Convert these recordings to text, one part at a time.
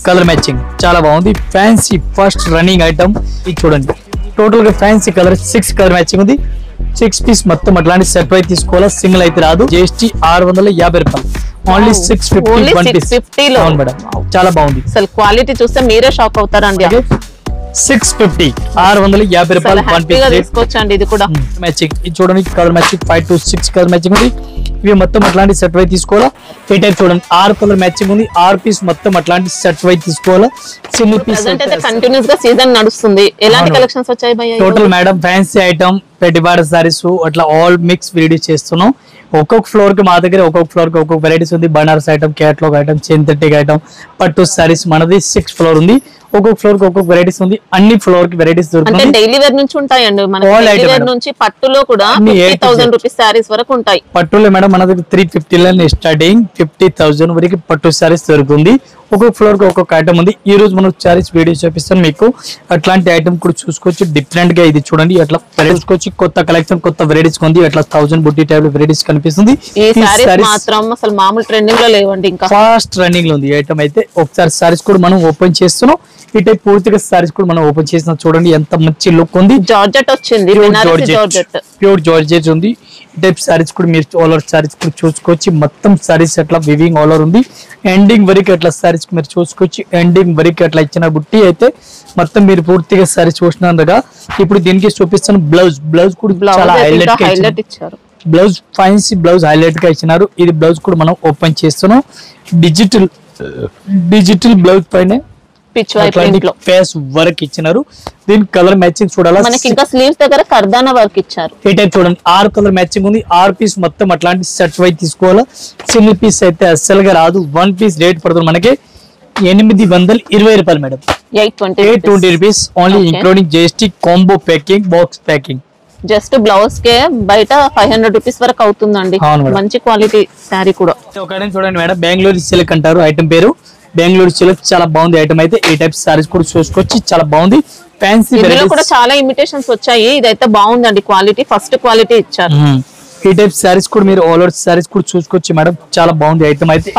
Colour matching చాలా బాగుంది. Fancy first running item ఇది చూడండి. టోటల్ గా ఫ్యాన్సీ కలర్ 6 కలర్ మ్యాచింగ్ ఉంది. 6 పీస్ మొత్తం అట్లాంటి సెట్ అయితే తీసుకోవాలా, సింగిల్ అయితే రాదు. GST 650 రూపాయలు, ఓన్లీ 650 వన్ పీస్. అవును మేడం, చాలా బాగుంది. అసలు క్వాలిటీ చూస్తే మీరే షాక్ అవుతారండి. 650 650 రూపాయలు వన్ పీస్ తీసుకోవచ్చండి. ఇది కూడా మ్యాచింగ్, ఇది చూడండి colour matching 5 to 6 colour matching ఉంది. ఇవి మొత్తం అట్లాంటి సెట్ వై తీసుకోవాలా. ఈ టైప్ చూడండి 6 కలర్ మ్యాచింగ్ ఉంది. 6 పీస్ మొత్తం అట్లాంటి సెట్ వై తీసుకోవాలా, సింగిల్ పీస్. కంటిన్యూస్ గా సీజన్ నడుస్తుంది. ఎలాంటి కలెక్షన్స్ వచ్చాయి భయ్యా? టోటల్ మేడం ఫ్యాన్సీ ఐటమ్, పెట్టుబడి సారీస్ అట్లా ఆల్ మిక్స్ వీడియో చేస్తున్నాం. ఒక్కొక్క ఫ్లోర్ కి మా దగ్గర ఒక్కొక్క ఫ్లోర్ కి ఒక్కొక్క వెరైటీస్ ఉంది. Banaras item, catalogue item, synthetic item, పట్టు సారీస్ మనది 6 ఫ్లోర్ ఉంది. ఒక్కొక్క ఫ్లోర్ కి ఒక్కొక్క వెరైటీస్ ఉంది. అన్ని ఫ్లోర్ కి వెరైటీస్ దొరుకుతాయి. అంటే డైలీ వేర్ నుంచి ఉంటాయండి మనకి. డైలీ వేర్ నుంచి పట్టులో కూడా 50,000 రూపీస్ సారీస్ వరకు ఉంటాయి. పట్టులో మేడం మన దగ్గర 350 స్టార్టింగ్ 50,000 వరకు పట్టు సారీస్ దొరుకుతుంది. ఒక్కొక్క ఫ్లోర్ కి ఒక్కొక్క ఐటమ్ ఉంది. ఈ రోజు మనం సారీస్ వీడియో చూపిస్తాను మీకు. అట్లాంటి ఐటమ్ కూడా చూసుకోవచ్చు. డిఫరెంట్ గా ఇది చూడండి, అట్లా చూసుకోవచ్చు. కొత్త కలెక్షన్, కొత్త వెరైటీస్ ఉంది. అట్లా 1000 బుట్టి టైప్ వెరైటీస్ కనిపిస్తుంది. ఈ సారీస్ మాత్రం అసలు మామూలు ట్రెండింగ్ లో లేవండి, ఇంకా ఫాస్ట్ రన్నింగ్ లో ఉంది ఐటమ్ అయితే. ఒకసారి సారీస్ కూడా మనం ఓపెన్ చేస్తున్నాం. ఈ టైప్ పూర్తిగా సారీస్ కూడా మనం ఓపెన్ చేసిన చూడండి, ఎంత మంచి లుక్ ఉంది. జార్జెట్ వచ్చింది, ప్యూర్ జార్జెట్ ఉంది. ఈ టైప్ సారీస్ కూడా మీరు ఆల్ ఓవర్ సారీస్ కూడా చూసుకోవచ్చు. మొత్తం సారీస్ అట్లా వివింగ్ ఆల్ ఓవర్ ఉంది. ఎండింగ్ వరకు అట్లా సారీస్ మీరు చూసుకోవచ్చు. ఎండింగ్ వరకు అట్లా ఇచ్చిన బుట్టి అయితే మొత్తం మీరు పూర్తిగా సారీస్ చూసినందుగా. ఇప్పుడు దీనికి చూపిస్తాను బ్లౌజ్ కూడా చాలా హైలైట్ ఇచ్చారు. బ్లౌజ్ ఫ్యాన్సీ బ్లౌజ్ హైలైట్ గా ఇచ్చినారు. ఇది బ్లౌజ్ కూడా మనం ఓపెన్ చేస్తున్నాం. డిజిటల్ బ్లౌజ్ పైన ఫేస్ వర్క్ ఇచ్చినారు. దీని కలర్ మ్యాచింగ్ చూడాలి. మనకి ఇంకా స్లీవ్స్ దగ్గర కర్దానా వర్క్ ఇచ్చారు. ఈ టైప్ చూడండి 6 కలర్ మ్యాచింగ్ ఉంది. 6 పీస్ మొత్తం అట్లాంటి సెట్ వై తీసుకోవాలా. సింగిల్ పీస్ అయితే అస్సలుగా రాదు. వన్ పీస్ రేట్ పడుతుంది మనకి 820 రూపాయలు madam. 820 rupees only, including GST, combo packing, box packing. Just blouse కే బయట 500 రూపీస్ వరకు అవుతుందండి. మంచి క్వాలిటీ శారీ కూడా. చూడండి మేడం, బెంగళూరు సిల్క్ అంటారు ఐటమ్ పేరు. బెంగళూరు సిల్క్ చాలా బాగుంది ఐటమ్ అయితే. ఈ టైప్ సారీస్ కూడా చూసుకోవచ్చు, చాలా బాగుంది. ఫ్యాన్సీ కూడా చాలా ఇమిటేషన్స్ వచ్చాయి. ఇదైతే బాగుందండి, క్వాలిటీ ఫస్ట్ క్వాలిటీ ఇచ్చారు. ఈ టైప్ సారీస్ కూడా మీరు ఆల్ ఓవర్ సారీస్ కూడా చూసుకోవచ్చు మేడం, చాలా బాగుంది ఐటమ్ అయితే.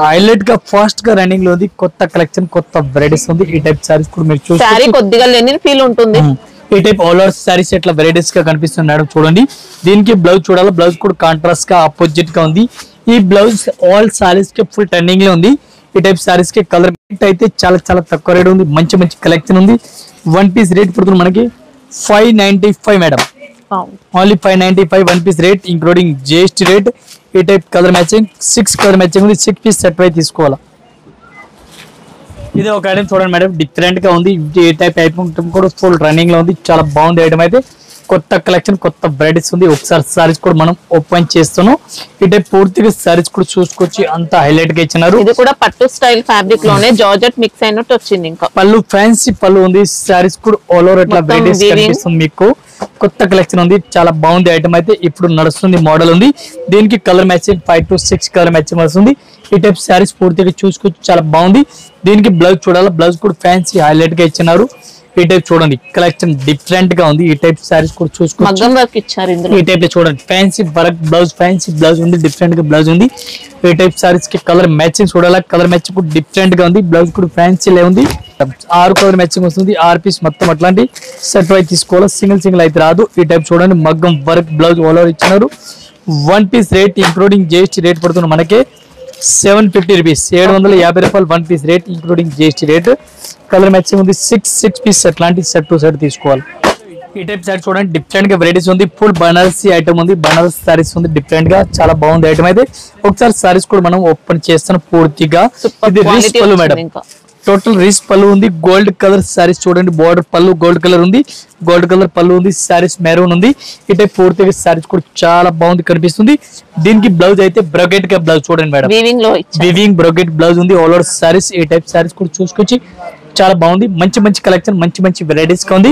హైలైట్ గా ఫాస్ట్ గా రన్నింగ్ లో ఉంది. కొత్త కలెక్షన్, కొత్త వెరైటీస్ ఉంది. ఈ టైప్ సారీస్ కూడా మీరు చూసుకోవచ్చు. కొద్దిగా లెనిన్ ఫీల్ ఉంటుంది. ఈ టైప్ ఆల్ ఓవర్ సారీస్ ఎట్లా వెరైటీస్ గా కనిపిస్తుంది మేడం చూడండి. దీనికి బ్లౌజ్ చూడాలి. బ్లౌజ్ కూడా కాంట్రాస్ట్ గా ఆపోజిట్ గా ఉంది. ఈ బ్లౌజ్ ఆల్ సారీస్ కి ఫుల్ టర్నింగ్ లో ఉంది. ఈ టైప్ సారీస్ కి కలర్ అయితే చాలా చాలా తక్కువ రేట్ ఉంది. మంచి మంచి కలెక్షన్ ఉంది. వన్ పీస్ రేట్ పడుతుంది మనకి 595 madam. Only 595 one piece rate, including GST rate. ఈ type colour matching 6 colour matching ఉంది. 6 పీస్ సెట్ వై తీసుకోవాలా. ఇది ఒక ఐటమ్ చూడండి మేడం, డిఫరెంట్ గా ఉంది. ఈ టైప్ ఐటమ్ కూడా ఫుల్ రన్నింగ్ లో ఉంది. చాలా బాగుంది ఐటమ్ అయితే. కొత్త కలెక్షన్, కొత్త వెరైటీస్ ఉంది. ఒకసారి సారీస్ కూడా మనం ఓపెన్ చేస్తున్నాం. ఈ టైప్ పూర్తిగా సారీస్ కూడా చూసుకోవచ్చు, అంత హైలైట్ గా ఇచ్చినారు. ఇది కూడా పట్టు స్టైల్ ఫ్యాబ్రిక్ లోనే జార్జెట్ మిక్స్ అయినట్టు వచ్చింది. ఇంకా పళ్ళు ఫ్యాన్సీ పళ్ళు ఉంది. సారీస్ కూడా ఆల్ ఓవర్ అట్లా వెరైటీస్ కనిపిస్తుంది మీకు. కొత్త కలెక్షన్ ఉంది, చాలా బాగుంది ఐటమ్ అయితే. ఇప్పుడు నడుస్తుంది మోడల్ ఉంది. దీనికి colour matching 5 to 6 colour matching వస్తుంది. ఈ టైప్ సారీస్ పూర్తిగా చూసుకోవచ్చు, చాలా బాగుంది. దీనికి బ్లౌజ్ చూడాలి. బ్లౌజ్ కూడా ఫ్యాన్సీ హైలైట్ గా ఇచ్చినారు. ఈ టైప్ చూడండి, కలెక్షన్ డిఫరెంట్ గా ఉంది. ఈ టైప్ సారీస్ కూడా చూసుకోవచ్చు. ఈ టైప్ లో చూడండి fancy work blouse, fancy blouse ఉంది. డిఫరెంట్ గా బ్లౌజ్ ఉంది. ఈ టైప్ సారీస్ కి కలర్ మ్యాచింగ్ చూడాలి. కలర్ మ్యాచింగ్ కూడా డిఫరెంట్ గా ఉంది. బ్లౌజ్ కూడా ఫ్యాన్సీ లే ఉంది. 6 కలర్ మ్యాచింగ్ వస్తుంది. 6 పీస్ మొత్తం అట్లాంటి సెట్ వై తీసుకోవాలి. సింగిల్ అయితే రాదు. ఈ టైప్ చూడండి మగ్గం వర్క్ బ్లౌజ్ ఆల్ ఓవర్ ఇచ్చినారు. One piece rate, including GST rate పడుతుంది మనకి 750 రూపీస్. 750 రూపాయలు one piece rate, including GST rate. Colour matching ఉంది. 6 పీస్ అట్లాంటి సెట్ టు సెట్ తీసుకోవాలి. ఈ టైప్ సారీ చూడండి, డిఫరెంట్ గా వెరైటీస్ ఉంది. ఫుల్ బనారసీ ఐటమ్ ఉంది. బనారస్ సారీస్ ఉంది. డిఫరెంట్ గా చాలా బాగుంది ఐటమ్ అయితే. ఒకసారి సారీస్ కూడా మనం ఓపెన్ చేస్తాను పూర్తిగా. ఇది రిచ్ పళ్ళు మేడం, టోటల్ రిచ్ పళ్ళు ఉంది. గోల్డ్ కలర్ సారీస్ చూడండి. బోర్డర్ పళ్ళు గోల్డ్ కలర్ ఉంది. గోల్డ్ కలర్ పళ్ళు ఉంది. సారీస్ మెరూన్ ఉంది. ఈ టైప్ పూర్తిగా సారీస్ కూడా చాలా బాగుంది కనిపిస్తుంది. దీనికి బ్లౌజ్ అయితే బ్రొకెట్ గా బ్లౌజ్ చూడండి మేడం, వీవింగ్ బ్రొకెట్ బ్లౌజ్ ఉంది. All over saris. ఈ టైప్ సారీస్ కూడా చూసుకొచ్చి చాలా బాగుంది. మంచి మంచి కలెక్షన్, మంచి మంచి వెరైటీస్ గా ఉంది.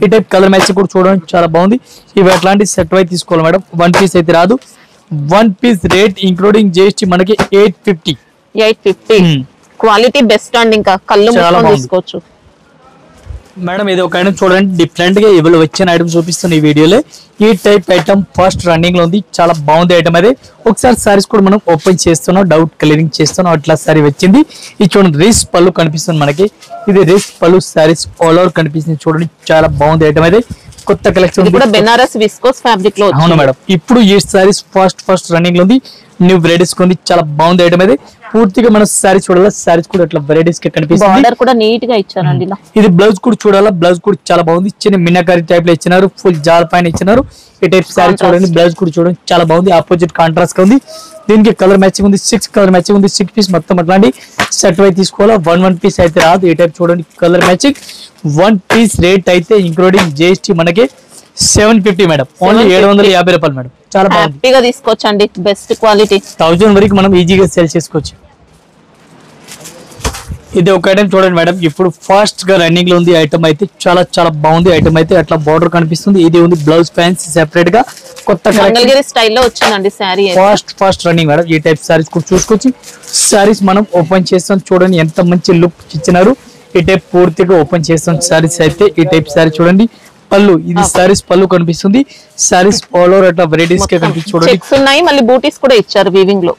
ఈ టైప్ కలర్ మ్యాచింగ్ కూడా చూడండి, చాలా బాగుంది. ఇవి అట్లాంటి సెట్ వై తీసుకోవాలి మేడం. వన్ పీస్ అయితే రాదు. One piece rate including GST మనకి 850. క్వాలిటీ బెస్ట్ అండి. ఇంకా కళ్ళు మూసుకొని తీసుకోవచ్చు. మేడం ఇది ఒక ఐటమ్ చూడండి, డిఫరెంట్ గా ఇవాళ వచ్చిన ఐటమ్ చూపిస్తున్న ఈ వీడియోలో. ఈ టైప్ ఐటమ్ ఫస్ట్ రన్నింగ్ లో ఉంది, చాలా బాగుంది ఐటమ్ అది. ఒకసారి సారీస్ కూడా మనం ఓపెన్ చేస్తున్నాం, డౌట్ క్లియరింగ్ చేస్తున్నాం, అట్లా సారీ వచ్చింది. ఇది చూడండి రేస్ పళ్ళు కనిపిస్తుంది మనకి, ఇది రేస్ పళ్ళు సారీస్ ఆల్ ఓవర్ కనిపిస్తుంది. చూడండి చాలా బాగుంది ఐటమ్ అది, కొత్త కలెక్షన్ కూడా బెనారస్ విస్కోస్ ఫ్యాబ్రిక్ లో. అవును మేడం, ఇప్పుడు ఈ సారీస్ ఫస్ట్ రన్నింగ్ లో ఉంది, న్యూ వెరైటీస్ ఉంది, చాలా బాగుంది ఐటమ్ అది. పూర్తిగా మన సారీస్ చూడాలా, సారీస్ కూడా ఇట్లా వెరైటీస్ గా కనిపిస్తుంది. బార్డర్ కూడా నీట్ గా ఇచ్చారండి ఇలా. ఇది బ్లౌజ్ కూడా చూడాలా, బ్లౌజ్ కూడా చాలా బాగుంది, చిన్న మిన్నకారి టైప్ లో ఇచ్చినారు, ఫుల్ జాల్ పైన ఇచ్చినారు. ఈ టైప్ సారీ చూడండి, బ్లౌజ్ కూడా చూడండి చాలా బాగుంది, ఆపోజిట్ కాంట్రాస్ట్ గా ఉంది. దీనికి కలర్ మ్యాచింగ్ ఉంది, 6 కలర్ మ్యాచింగ్ ఉంది. 6 పీస్ మొత్తం అట్లాంటి సెట్ వై తీసుకోవాలా, 1 పీస్ అయితే రాదు. ఈ టైప్ చూడండి కలర్ మ్యాచింగ్. 1 పీస్ రేట్ అయితే ఇంక్లూడింగ్ జిఎస్టీ మనకి 750 మేడం, ఓన్లీ 750 రూపాయలు మేడం. చాలా హ్యాపీగా తీసుకోవచ్చండి, బెస్ట్ క్వాలిటీ. 1000 వరకు మనం ఈజీగా సేల్ చేసుకోవచ్చు. ఇది ఒక ఐటమ్ చూడండి మేడం, ఇప్పుడు ఫాస్ట్ గా రన్నింగ్ లో ఉంది ఐటమ్ అయితే, చాలా బాగుంది ఐటమ్ అయితే. అట్లా బార్డర్ కనిపిస్తుంది, ఇది ఉంది బ్లౌజ్ ఫ్యాన్స్ సెపరేట్ గా కొత్త మంగళగిరి స్టైల్లో వచ్చిందండి సారీ. Fast running madam. ఈ టైప్ సారీస్ కూడా చూసుకోవచ్చు. సారీస్ మనం ఓపెన్ చేస్తాం, చూడండి ఎంత మంచి లుక్ ఇచ్చినారు. ఈ టైప్ పూర్తిగా ఓపెన్ చేస్తాం సారీస్ అయితే. ఈ టైప్ సారీ చూడండి, పళ్ళు ఇది సారీస్ పళ్ళు కనిపిస్తుంది. సారీస్ ఆల్ ఓవర్ అట్లా వెరైటీస్ గా కనిపిస్తుంది. చూడండి చెక్స్ ఉన్నాయి, మళ్ళీ బూటీస్ కూడా ఇచ్చారు వీవింగ్ లో.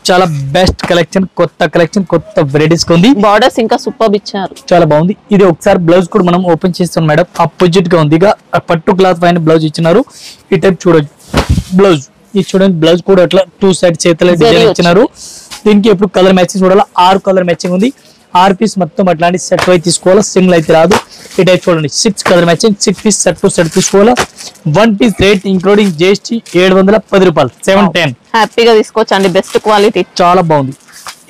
చాలా బెస్ట్ కలెక్షన్, కొత్త వెరైటీస్ ఉంది. బార్డర్స్ ఇంకా సూపర్ ఇచ్చారు, చాలా బాగుంది. ఇది ఒకసారి బ్లౌజ్ కూడా మనం ఓపెన్ చేస్తాం మేడం, అపోజిట్ గా ఉంది. పట్టు క్లాత్ పైన బ్లౌజ్ ఇచ్చినారు. ఈ టైప్ చూడొచ్చు బ్లౌజ్, ఇది చూడండి బ్లౌజ్ కూడా అట్లా 2 సైడ్ చేతుల డిజైన్ ఇచ్చినారు. దీనికి ఇప్పుడు కలర్ మ్యాచింగ్ చూడాలి, 6 కలర్ మ్యాచింగ్ ఉంది. 6 పీస్ మొత్తం అట్లాంటి సెట్ వై తీసుకోవాలా, సింగిల్ అయితే రాదు. ఈ టైప్ చూడండి 6 colour matching, 6 piece set to set తీసుకోవాలా. 1 పీస్ రేట్ ఇంక్లూడింగ్ జిఎస్టీ 710 రూపాయలు, 710. హ్యాపీగా తీసుకోవచ్చండి, బెస్ట్ క్వాలిటీ, చాలా బాగుంది.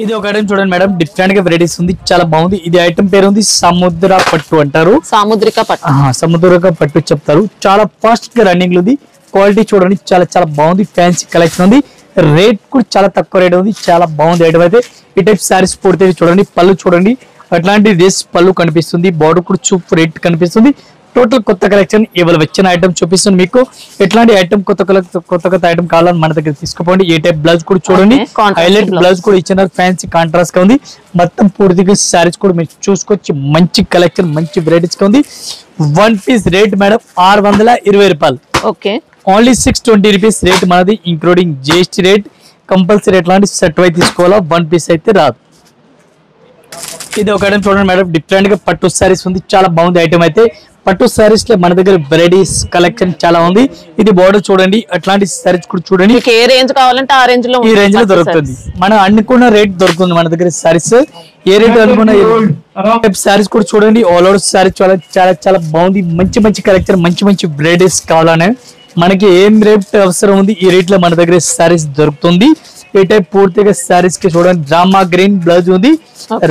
ఇది ఒక ఐటమ్ చూడండి మేడం, డిఫరెంట్ గా వెరైటీస్ ఉంది, చాలా బాగుంది. ఇది ఐటమ్ పేరు ఉంది సముద్ర పట్టు అంటారు, సముద్రిక పట్టు చెప్తారు. చాలా ఫాస్ట్ గా రన్నింగ్ ఉంది. క్వాలిటీ చూడండి చాలా బాగుంది, ఫ్యాన్సీ కలెక్షన్ ఉంది. రేట్ కూడా చాలా తక్కువ రేట్ ఉంది, చాలా బాగుంది ఐటమ్ అయితే. ఈ టైప్ సారీస్ పూర్తి చూడండి, పళ్ళు చూడండి అట్లాంటి రేస్ పళ్ళు కనిపిస్తుంది, బార్డర్ కూడా సూపర్ రేట్ కనిపిస్తుంది. టోటల్ కొత్త కలెక్షన్ ఇవాళ వచ్చిన ఐటమ్ చూపిస్తుంది మీకు. ఎట్లాంటి ఐటమ్ కొత్త ఐటమ్ కావాలని మన దగ్గర తీసుకుపోండి. ఏ టైప్ బ్లౌజ్ కూడా చూడండి, హైలైట్ బ్లౌజ్ కూడా ఇచ్చినారు, ఫ్యాన్సీ కాంట్రాస్ట్ గా ఉంది. మొత్తం పూర్తిగా సారీస్ కూడా మీరు చూసుకోవచ్చు, మంచి కలెక్షన్, మంచి వెరైటీస్ గా ఉంది. 1 పీస్ రేట్ మేడం 620 రూపాయలు, ఓకే, ఓన్లీ 620 రూపీస్ రేట్ మనది, ఇంక్లూడింగ్ జిఎస్టీ రేట్. కంపల్సరీ ఎట్లాంటి సెట్ వై తీసుకోవాలా, 1 పీస్ అయితే రాదు. ఇది ఒక ఐటమ్ చూడండి మేడం, డిఫరెంట్ గా పట్టు సారీస్ ఉంది, చాలా బాగుంది ఐటమ్ అయితే. పట్టు సారీస్ లో మన దగ్గర వెరైటీస్ కలెక్షన్ చాలా ఉంది. ఇది బార్డర్ చూడండి, అట్లాంటి సారీస్ కూడా చూడండి. ఏ రేంజ్ కావాలంటే ఆ రేంజ్ లో, ఈ రేంజ్ లో దొరుకుతుంది. మనం అనుకున్న రేట్ దొరుకుతుంది మన దగ్గర సారీస్. ఏ రేట్ అనుకున్న సారీస్ కూడా చూడండి, ఆల్ ఓవర్ సారీస్ చాలా బాగుంది. మంచి కలెక్షన్, మంచి వెరైటీస్ కావాలనే మనకి ఏం రేట్ అవసరం ఉంది, ఈ రేట్ లో మన దగ్గర సారీస్ దొరుకుతుంది. ఈ టైప్ పూర్తిగా సారీస్ కి చూడండి, రామా గ్రీన్ బ్లౌజ్ ఉంది,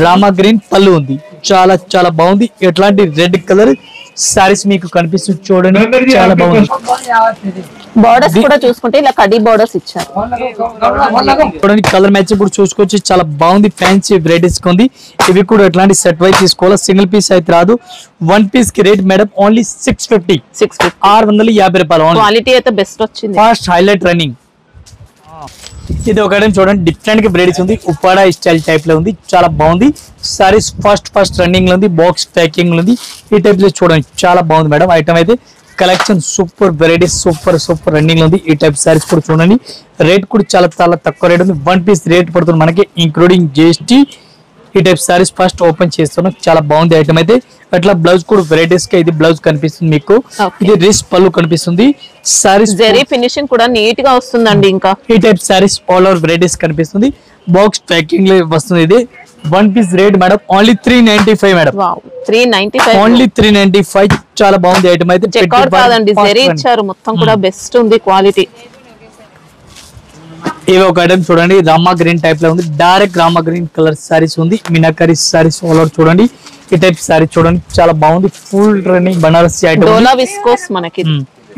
రామా గ్రీన్ పళ్ళు ఉంది, చాలా బాగుంది. ఎట్లాంటి రెడ్ కలర్ సారీస్ మీకు కనిపిస్తుంది, చూడండి చాలా బాగుంది. బార్డర్స్ కూడా చూసుకుంటే ఇలా కడి బార్డర్స్ ఇచ్చారు, చూడండి కలర్ మ్యాచింగ్ కూడా చూసుకోవచ్చు, చాలా బాగుంది. ఫ్యాన్సీ వెరైటీస్ ఉంది. ఇవి కూడా ఎట్లాంటి సెట్ వై తీసుకోవాలా, సింగిల్ పీస్ అయితే రాదు. 1 పీస్ కి రేట్ మేడం ఓన్లీ 650, 650 రూపాయలు. క్వాలిటీ అయితే బెస్ట్ వచ్చింది, ఫాస్ట్ హైలైట్ రన్నింగ్. ఇది ఒక ఐటమ్ చూడండి, డిఫరెంట్ గా వెరైటీస్ ఉంది, ఉప్పాడా స్టైల్ టైప్ లో ఉంది, చాలా బాగుంది. సారీస్ ఫాస్ట్ రన్నింగ్ లో ఉంది, బాక్స్ ప్యాకింగ్ లో ఉంది. ఈ టైప్ లో చూడండి చాలా బాగుంది మేడం ఐటమ్ అయితే. Collection super varieties, super running లో ఉంది. ఈ టైప్ సారీస్ కూడా చూడండి, రేట్ కూడా చాలా తక్కువ రేట్ ఉంది. 1 పీస్ రేట్ పడుతుంది మనకి, ఇంక్లూడింగ్ జిఎస్టీ. ఈ టైప్ సారీస్ ఫస్ట్ ఓపెన్ చేస్తున్నాం, చాలా బాగుంది ఐటమ్ అయితే. అట్లా బ్లౌజ్ కూడా వెరైటీస్ గా ఇది బ్లౌజ్ కనిపిస్తుంది మీకు. ఇది రిస్ పళ్ళు కనిపిస్తుంది. సారీస్ జరీ ఫినిషింగ్ కూడా నీట్ గా వస్తుందండి. ఇంకా ఈ type sarees all over varieties కనిపిస్తుంది, బాక్స్ ప్యాకింగ్ లో వస్తుంది. ఇది 1 piece rate madam only 395 madam, 395, only 395. చాలా బాగుంది ఐటమ్ అయితే. చెక్అవుట్ కాదండి, జరీ ఇచ్చారు, మొత్తం కూడా బెస్ట్ ఉంది క్వాలిటీ. ఇవి ఒక ఐటమ్ చూడండి, రామా గ్రీన్ టైప్ లో ఉంది, direct Rama green colour saris ఉంది. మీనాకరీ సారీస్ ఆల్ ఓవర్ చూడండి. ఈ టైప్ సారీ చూడండి, చాలా బాగుంది. ఫుల్ రన్నింగ్ బనారసి ఐటమ్, డోలా విస్కోస్ మనకి.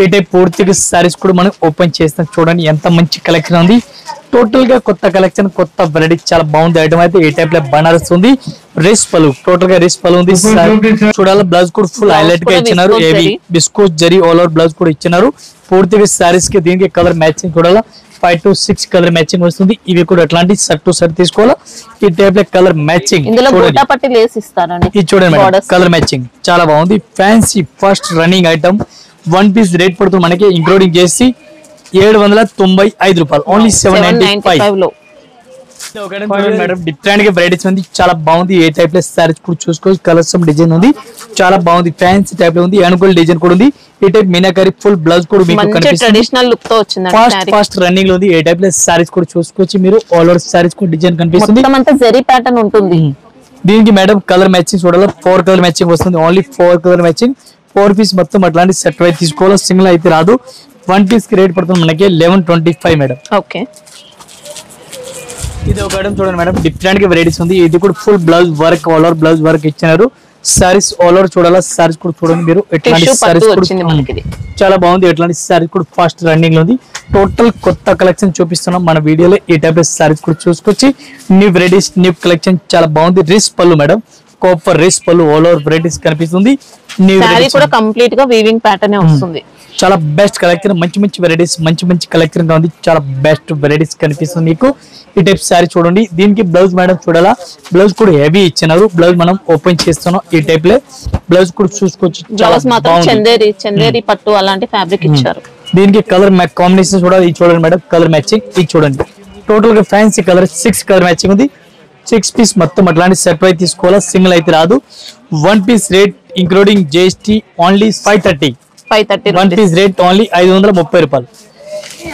ఈ టైప్ పూర్తిగా సారీస్ కూడా మనం ఓపెన్ చేస్తాం, చూడండి ఎంత మంచి కలెక్షన్ ఉంది. టోటల్ గా కొత్త కలెక్షన్, కొత్త వెరైటీ, చాలా బాగుంది ఐటమ్ అయితే. ఈ టైప్ లో బనారస్ ఉంది, రిస్ పలు, టోటల్ గా రిస్ పలు ఉంది. చూడాలి బ్లౌజ్ కూడా ఫుల్ హైలైట్ గా ఇచ్చినారు. ఏవి బిస్కోస్ జరీ ఆల్ ఓవర్ బ్లౌజ్ కూడా ఇచ్చినారు. పూర్తిగా సారీస్ కి దీనికి కలర్ మ్యాచింగ్ చూడాలా 5 to 6 కలర్ మ్యాచింగ్ వస్తుంది. ఇవి కూడా ఎట్లాంటి షర్ట్ టు షర్ట్ తీసుకోవాలా. ఈ టైప్ లో కలర్ మ్యాచింగ్ ఇందులో గోటా పట్టి లేస్ ఇస్తారండి. ఇది చూడండి మేడం, కలర్ మ్యాచింగ్ చాలా బాగుంది. Fancy first running item. One piece rate పడుతుంది మనకి ఇంక్లూడింగ్ చేసి 795 రూపాయలు, ఓన్లీ 795 లో. మేడం డిఫరెంట్ గా వెరైటీస్ ఉంది, చాలా బాగుంది. ఏ టైప్ లో సారీస్ కూడా చూసుకోవచ్చు. కలర్స్ డిజైన్ ఉంది, చాలా బాగుంది. ఫ్యాన్సీ టైప్ లో ఉంది, అనుకూల డిజైన్ కూడా ఉంది. ఈ టైప్ మీనాకరి ఫుల్ బ్లౌజ్ కూడా మీకు కనిపిస్తుంది. ట్రెడిషనల్ లుక్ తో వచ్చింది, ఫాస్ట్ రన్నింగ్ లో ఉంది. ఏ టైప్ లో సారీస్ కూడా చూసుకోవచ్చు మీరు. ఆల్ ఓవర్ సారీస్ కూడా డిజైన్ కనిపిస్తుంది, మొత్తం అంతా జరీ ప్యాటర్న్ ఉంటుంది. దీనికి మేడం కలర్ మ్యాచింగ్ చూడాలి. 4 కలర్ మ్యాచింగ్ వస్తుంది, ఓన్లీ 4 కలర్ మ్యాచింగ్. 4 పీస్ మొత్తం అట్లాంటి సెట్ అయితే తీసుకోవాలి, సింగిల్ అయితే రాదు. 1 పీస్ కి రేట్ పడుతుంది మనకి 1125 మేడం. ఓకే, ఇది ఒక ఐటమ్ చూడండి మేడం, డిఫరెంట్ గా వెరైటీస్ ఉంది. ఇది కూడా full blouse work, all over blouse work ఇచ్చినారు. సారీస్ ఆల్ ఓవర్ చూడాలా, సారీస్ కూడా చూడండి మీరు. ఎట్లాంటి సారీస్ చాలా బాగుంది. ఎట్లాంటి సారీస్ కూడా ఫాస్ట్ రన్నింగ్ లో ఉంది. టోటల్ కొత్త కలెక్షన్ చూపిస్తున్నాం మన వీడియోలో. ఈ టైప్ సారీస్ కూడా చూసుకొచ్చి న్యూ వెరైటీస్, న్యూ కలెక్షన్ చాలా బాగుంది. రిస్ పళ్ళు మేడం, కాపర్ రిస్ పళ్ళు, ఆల్ ఓవర్ వెరైటీస్ కనిపిస్తుంది. సారీ కూడా కంప్లీట్ గా వీవింగ్ ప్యాటర్న్ వస్తుంది. చాలా బెస్ట్ కలెక్షన్, మంచి మంచి వెరైటీస్, మంచి మంచి కలెక్షన్ గా ఉంది. చాలా బెస్ట్ వెరైటీస్ కనిపిస్తుంది మీకు. ఈ టైప్ సారీ చూడండి. దీనికి బ్లౌజ్ మేడం చూడాలా, బ్లౌజ్ కూడా హెవీ ఇచ్చినారు. బ్లౌజ్ మనం ఓపెన్ చేస్తున్నాం. ఈ టైప్ లో బ్లౌజ్ కూడా చూసుకోవచ్చు. బ్లౌజ్ మాత్రం చందేరి పట్టు అలాంటి ఫ్యాబ్రిక్ ఇచ్చారు. దీనికి కలర్ కాంబినేషన్ చూడాలి. ఇది చూడండి మేడం, కలర్ మ్యాచింగ్. ఇది చూడండి, టోటల్ గా ఫ్యాన్సీ కలర్ 6 కలర్ మ్యాచింగ్ ఉంది. 6 పీస్ మొత్తం అట్లాంటి సెట్ అయితే తీసుకోవాలా, సింగిల్ అయితే రాదు. 1 piece rate including GST only 530. 1 piece rate only 530 రూపాయలు.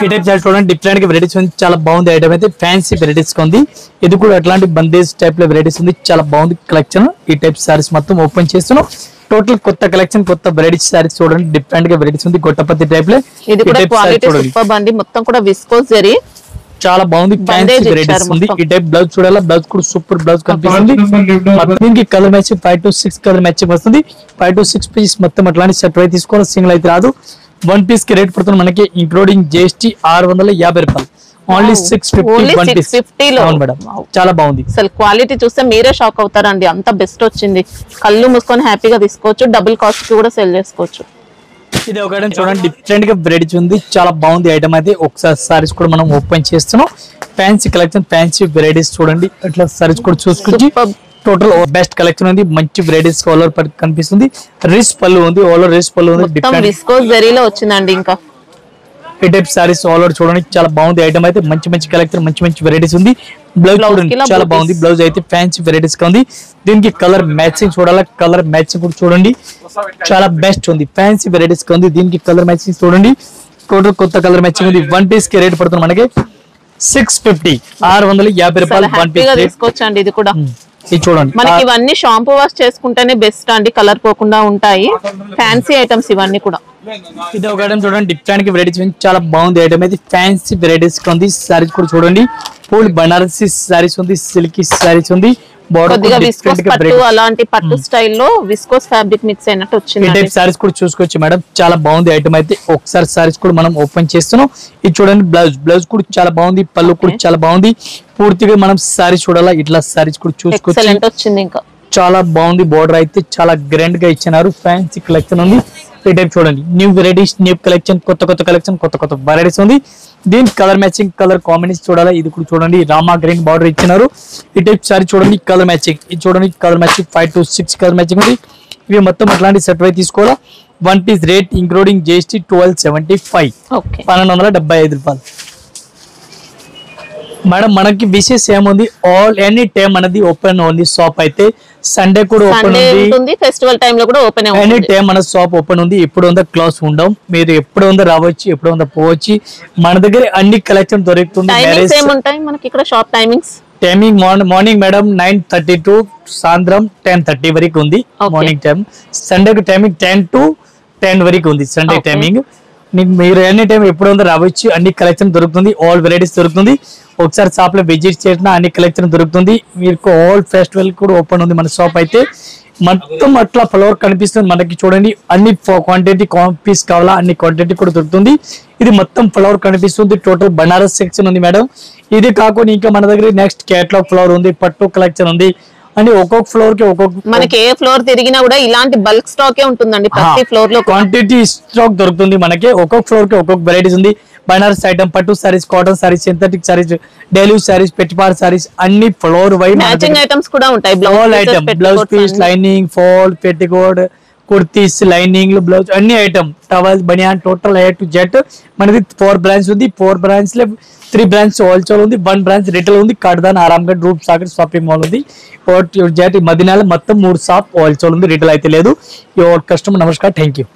ఈ టైప్ సారీ చూడండి, డిఫరెంట్ గా వెరైటీస్ ఉంది, చాలా బాగుంది ఐటమ్ అయితే. ఫ్యాన్సీ వెరైటీస్ ఉంది. ఇది కూడా అట్లాంటి బందేజ్ టైప్ లో వెరైటీస్ ఉంది, చాలా బాగుంది కలెక్షన్. ఈ టైప్ సారీస్ మొత్తం ఓపెన్ చేస్తున్నాం. టోటల్ కొత్త కలెక్షన్, కొత్త వెరైటీస్ సారీస్ చూడండి. డిఫరెంట్ గా వెరైటీస్ ఉంది, గొట్టపత్తి టైప్ లో. ఇది కూడా క్వాలిటీ సూపర్ అండి, మొత్తం కూడా విస్కోస్ జరీ, చాలా బాగుంది. ఫ్యాన్సీ వెరైటీస్ ఉంది. ఈ టైప్ బ్లౌజ్ చూడాలా, బ్లౌజ్ కూడా సూపర్ బ్లౌజ్ కనిపిస్తుంది. దీనికి colour matching 5 to 6 colour matching వస్తుంది. 5 to 6 పీస్ మొత్తం అట్లాంటి సెట్ అయితే తీసుకోవాలి, సింగిల్ అయితే రాదు. 1 పీస్ కి రేట్ పడుతుంది మనకి ఇంక్లూడింగ్ జిఎస్టీ 650 రూపాయలు, ఓన్లీ 650. 1 పీస్ మేడం, చాలా బాగుంది. అసలు క్వాలిటీ చూస్తే మీరే షాక్ అవుతారండి, అంత బెస్ట్ వచ్చింది. కళ్ళు మూసుకొని హ్యాపీగా తీసుకోవచ్చు, డబుల్ కాస్ట్ కి కూడా సెల్ చేసుకోవచ్చు. ఇది ఒక ఐటమ్ చూడండి, డిఫరెంట్ గా వెరైటీస్ ఉంది, చాలా బాగుంది ఐటమ్ అయితే. ఒకసారి సారీస్ కూడా మనం ఓపెన్ చేస్తున్నాం. ఫ్యాన్సీ కలెక్షన్, ఫ్యాన్సీ వెరైటీస్ చూడండి. ఇట్లా సారీస్ కూడా చూసుకొచ్చి టోటల్ బెస్ట్ కలెక్షన్ ఉంది, మంచి వెరైటీస్ ఆల్ ఓవర్ కనిపిస్తుంది. రిస్ పళ్ళు ఉంది, ఆల్ ఓవర్ రిస్ పళ్ళు ఉంది. డిఫరెంట్ విస్కోస్ జరీలో వచ్చిందండి. ఇంకా ఈ టైప్ సారీస్ ఆల్ ఓవర్ చూడండి, చాలా బాగుంది ఐటమ్ అయితే. మంచి మంచి కలెక్షన్, మంచి మంచి వెరైటీస్ ఉంది. బ్లౌజ్ చూడండి, చాలా బాగుంది. బ్లౌజ్ అయితే ఫ్యాన్సీ వెరైటీస్ గా ఉంది. దీనికి కలర్ మ్యాచింగ్ చూడాలా, కలర్ మ్యాచింగ్ కూడా చూడండి, చాలా బెస్ట్ ఉంది. ఫ్యాన్సీ వెరైటీస్ గా ఉంది. దీనికి కలర్ మ్యాచింగ్ చూడండి, టోటల్ కొత్త కలర్ మ్యాచింగ్ ఉంది. 1 పీస్ కి రేట్ పడుతుంది మనకి 650, 650 రూపాయలు. 1 పీస్ తీసుకోవచ్చండి. ఇది కూడా ఇది చూడండి, మనకి ఇవన్నీ షాంపూ వాష్ చేసుకుంటేనే బెస్ట్ అండి, కలర్ పోకుండా ఉంటాయి. ఫ్యాన్సీ ఐటమ్స్ ఇవన్నీ కూడా. ఇది ఒక ఐటమ్ చూడండి, డిఫరెంట్ గా వెరైటీస్ చాలా బాగుంది ఐటమ్ అయితే. ఫ్యాన్సీ వెరైటీస్ ఉంది. సారీస్ కూడా చూడండి, ఫుల్ బనారసి సారీస్ ఉంది, సిల్కీ సారీస్ ఉంది. అలాంటి పట్టు స్టైల్లో విస్కోస్ ఫ్యాబ్రిక్ మిక్స్ అయినట్టు వచ్చింది. ఈ టైప్ సారీస్ కూడా చూసుకోవచ్చు మేడం, చాలా బాగుంది ఐటమ్ అయితే. ఒకసారి సారీస్ కూడా మనం ఓపెన్ చేస్తున్నాం. ఇది చూడండి, బ్లౌజ్ కూడా చాలా బాగుంది, పళ్ళు కూడా చాలా బాగుంది. పూర్తిగా మనం సారీస్ చూడాలా, ఇట్లా సారీస్ కూడా చూసుకోవచ్చు. వచ్చింది ఇంకా చాలా బాగుంది. బోర్డర్ అయితే చాలా గ్రాండ్ గా ఇచ్చినారు. ఫ్యాన్సీ కలెక్షన్ ఉంది. ఈ టైప్ చూడండి, న్యూ వెరైటీస్, న్యూ కలెక్షన్, కొత్త కొత్త కలెక్షన్, కొత్త కొత్త వెరైటీస్ ఉంది. దీనికి కలర్ మ్యాచింగ్, కలర్ కాంబినేషన్ చూడాలా. ఇది కూడా చూడండి, రామా గ్రీన్ బార్డర్ ఇచ్చినారు. ఈ టైప్ సారీ చూడండి, కలర్ మ్యాచింగ్. ఇది చూడండి, colour matching 5 to 6 colour matching ఉంది. ఇవి మొత్తం అట్లాంటి సెట్ అయితే తీసుకోవాలా. 1 పీస్ రేట్ ఇంక్లూడింగ్ జిఎస్టీ 1275, 1275 రూపాయలు. మేడం మనకి విషెస్ ఏముంది, ఆల్ ఎనీ టైం అనేది ఓపెన్ ఉంది షాప్ అయితే. సండే కూడా ఓపెన్ ఉంది, ఫెస్టివల్ టైం లో కూడా ఓపెన్ ఉంది. ఎనీ టైం మన షాప్ ఓపెన్ ఉంది. ఎప్పుడు ఉందో క్లాస్ ఉండవు, మీరు ఎప్పుడు ఉందో రావచ్చు, ఎప్పుడు ఉందో పోవచ్చు. మన దగ్గర అన్ని కలెక్షన్ దొరుకుతుంది. మనకి ఇక్కడ shop timing morning madam 9:30 to సాయంత్రం 10:30 వరకు ఉంది morning time. Sunday timing 10 to 10 వరకు ఉంది సండే టైమింగ్. మీరు ఎనీ టైం ఎప్పుడు ఉందో రావచ్చు, అన్ని కలెక్షన్ దొరుకుతుంది, ఆల్ వెరైటీస్ దొరుకుతుంది. ఒకసారి షాప్ లో విజిట్ చేసినా అన్ని కలెక్షన్ దొరుకుతుంది మీకు. ఆల్ ఫెస్టివల్ కూడా ఓపెన్ ఉంది మన షాప్ అయితే. మొత్తం అట్లా ఫ్లవర్ కనిపిస్తుంది మనకి చూడండి. అన్ని క్వాంటిటీ పీస్ కావాలా అన్ని క్వాంటిటీ కూడా దొరుకుతుంది. ఇది మొత్తం ఫ్లవర్ కనిపిస్తుంది. టోటల్ బనారస్ సెక్షన్ ఉంది మేడం. ఇది కాకుండా ఇంకా మన దగ్గర నెక్స్ట్ కేటలాగ్ ఫ్లవర్ ఉంది, పట్టు కలెక్షన్ ఉంది. అని ఒక్కొక్క ఫ్లోర్ కి ఒక్కొక్క మనకి ఏ ఫ్లోర్ తిరిగినా కూడా ఇలాంటి బల్క్ స్టాకే ఉంటుందండి. ప్రతి ఫ్లోర్ లో క్వాంటిటీ స్టాక్ దొరుకుతుంది మనకి. ఒక్కొక్క ఫ్లోర్ కి ఒక్కొక్క వెరైటీస్ ఉంది. బనారస్ ఐటమ్, పట్టు saris, cotton saris, synthetic saris, daily saris, పెట్టిపార్ సారీస్ అన్ని ఫ్లోర్ వైజ్ మ్యాచింగ్ ఐటమ్స్ కూడా ఉంటాయి. Item blouse piece, lining, fall, petticoat, kurtis, lining, blouse అన్ని item, towels, banian, total A to Z మనది 4 బ్రాంచ్ ఉంది. 4 బ్రాంచ్ లో 3 బ్రాంచ్ హోల్సేల్ ఉంది, 1 బ్రాంచ్ రిటైల్ ఉంది. కడదాన్, ఆరాంఘడ్, రూప్ సాగర్ షాపింగ్ మాల్ ఉంది. మదీనాలో మొత్తం 3 షాప్ హోల్సేల్ ఉంది, రిటైల్ అయితే లేదు. Your customer. నమస్కారం, థ్యాంక్ యూ.